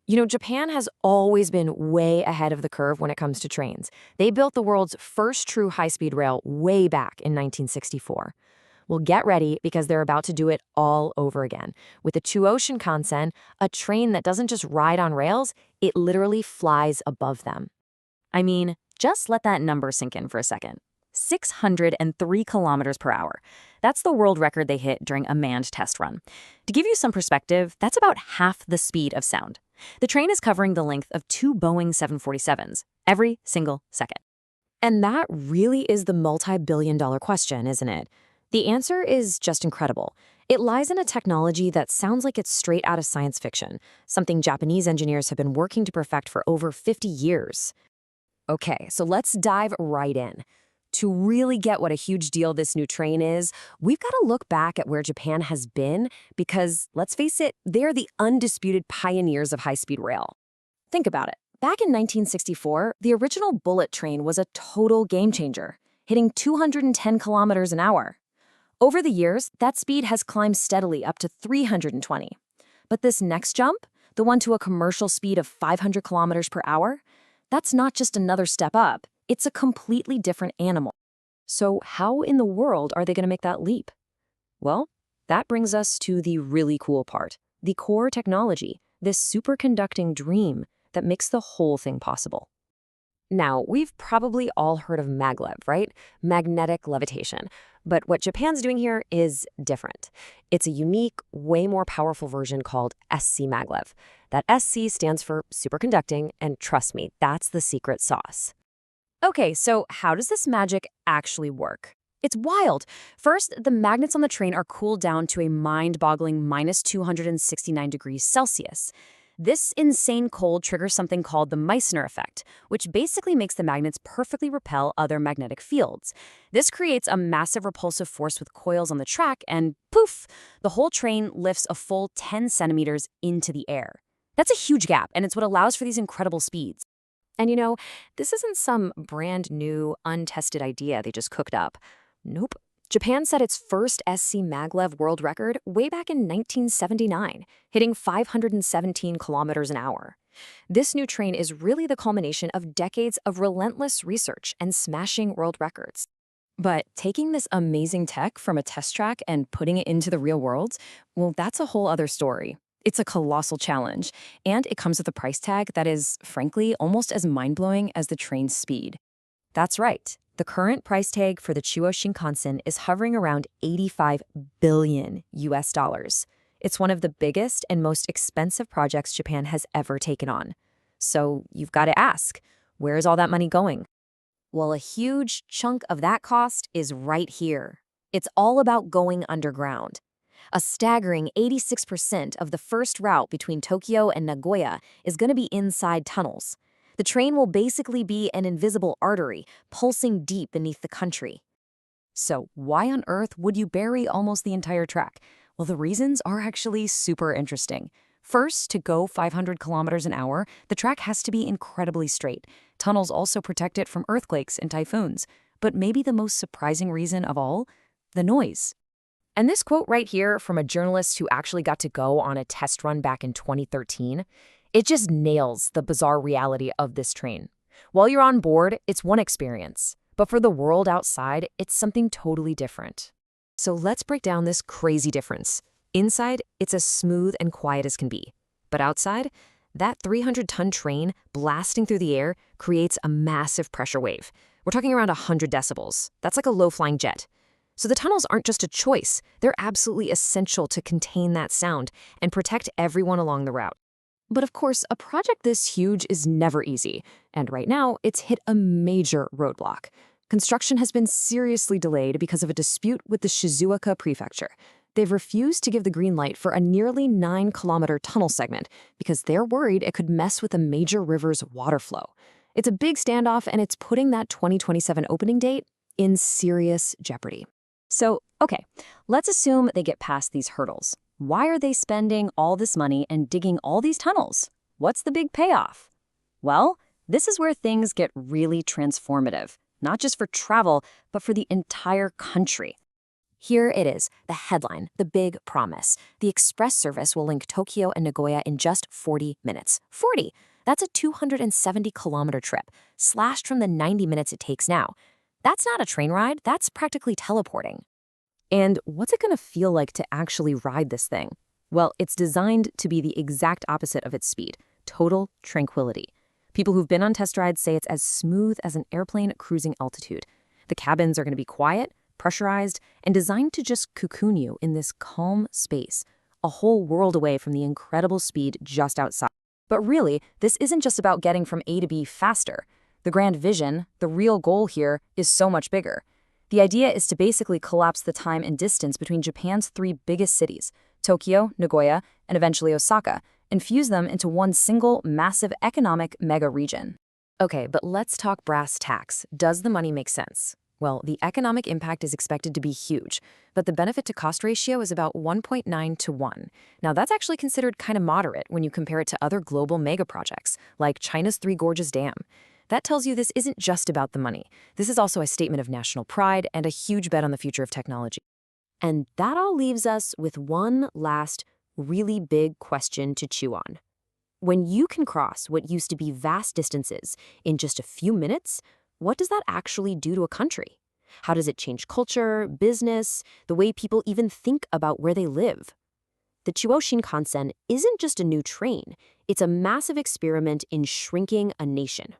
Japan has always been way ahead of the curve when it comes to trains. They built the world's first true high-speed rail way back in 1964. Well, get ready because they're about to do it all over again with the Chuo Shinkansen, a train that doesn't just ride on rails, it literally flies above them. I mean, just let that number sink in for a second. 603 kilometers per hour. That's the world record they hit during a manned test run. To give you some perspective, that's about half the speed of sound. The train is covering the length of 2 Boeing 747s every single second. And that really is the multi-billion-dollar question, isn't it? The answer is just incredible. It lies in a technology that sounds like it's straight out of science fiction, something Japanese engineers have been working to perfect for over 50 years. Okay, so let's dive right in. To really get what a huge deal this new train is, we've got to look back at where Japan has been because, let's face it, they're the undisputed pioneers of high-speed rail. Think about it. Back in 1964, the original bullet train was a total game-changer, hitting 210 kilometers an hour. Over the years, that speed has climbed steadily up to 320. But this next jump, the one to a commercial speed of 500 kilometers per hour, that's not just another step up. It's a completely different animal. So how in the world are they going to make that leap? Well, that brings us to the really cool part, the core technology, this superconducting dream that makes the whole thing possible. Now, we've probably all heard of maglev, right? Magnetic levitation. But what Japan's doing here is different. It's a unique, way more powerful version called SC maglev. That SC stands for superconducting, and trust me, that's the secret sauce. Okay, so how does this magic actually work? It's wild. First, the magnets on the train are cooled down to a mind-boggling -269 degrees Celsius. This insane cold triggers something called the Meissner effect, which basically makes the magnets perfectly repel other magnetic fields. This creates a massive repulsive force with coils on the track, and poof, the whole train lifts a full 10 centimeters into the air. That's a huge gap, and it's what allows for these incredible speeds. And this isn't some brand new, untested idea they just cooked up. Nope. Japan set its first SC maglev world record way back in 1979, hitting 517 kilometers an hour. This new train is really the culmination of decades of relentless research and smashing world records. But taking this amazing tech from a test track and putting it into the real world, well, that's a whole other story. It's a colossal challenge, and it comes with a price tag that is, frankly, almost as mind-blowing as the train's speed. That's right. The current price tag for the Chuo Shinkansen is hovering around $85 billion US. It's one of the biggest and most expensive projects Japan has ever taken on. So you've got to ask, where is all that money going? Well, a huge chunk of that cost is right here. It's all about going underground. A staggering 86% of the first route between Tokyo and Nagoya is going to be inside tunnels. The train will basically be an invisible artery pulsing deep beneath the country. So why on earth would you bury almost the entire track? Well, the reasons are actually super interesting. First, to go 500 kilometers an hour, the track has to be incredibly straight. Tunnels also protect it from earthquakes and typhoons. But maybe the most surprising reason of all, the noise. And this quote right here from a journalist who actually got to go on a test run back in 2013, it just nails the bizarre reality of this train. While you're on board, it's one experience. But for the world outside, it's something totally different. So let's break down this crazy difference. Inside, it's as smooth and quiet as can be. But outside, that 300-ton train blasting through the air creates a massive pressure wave. We're talking around 100 decibels. That's like a low-flying jet. So the tunnels aren't just a choice. They're absolutely essential to contain that sound and protect everyone along the route. But of course, a project this huge is never easy. And right now, it's hit a major roadblock. Construction has been seriously delayed because of a dispute with the Shizuoka Prefecture. They've refused to give the green light for a nearly 9-kilometer tunnel segment because they're worried it could mess with a major river's water flow. It's a big standoff, and it's putting that 2027 opening date in serious jeopardy. So, okay, let's assume they get past these hurdles. Why are they spending all this money and digging all these tunnels? What's the big payoff? Well, this is where things get really transformative, not just for travel, but for the entire country. Here it is, the headline, the big promise. The express service will link Tokyo and Nagoya in just 40 minutes. 40! That's a 270-kilometer trip, slashed from the 90 minutes it takes now. That's not a train ride, that's practically teleporting. And what's it going to feel like to actually ride this thing? Well, it's designed to be the exact opposite of its speed, total tranquility. People who've been on test rides say it's as smooth as an airplane cruising altitude. The cabins are going to be quiet, pressurized, and designed to just cocoon you in this calm space, a whole world away from the incredible speed just outside. But really, this isn't just about getting from A to B faster. The grand vision, the real goal here, is so much bigger. The idea is to basically collapse the time and distance between Japan's three biggest cities, Tokyo, Nagoya, and eventually Osaka, and fuse them into one single, massive economic mega-region. Okay, but let's talk brass tacks. Does the money make sense? Well, the economic impact is expected to be huge, but the benefit-to-cost ratio is about 1.9 to 1. Now, that's actually considered kind of moderate when you compare it to other global megaprojects, like China's Three Gorges Dam. That tells you this isn't just about the money. This is also a statement of national pride and a huge bet on the future of technology. And that all leaves us with one last, really big question to chew on. When you can cross what used to be vast distances in just a few minutes, what does that actually do to a country? How does it change culture, business, the way people even think about where they live? The Chuo Shinkansen isn't just a new train, it's a massive experiment in shrinking a nation.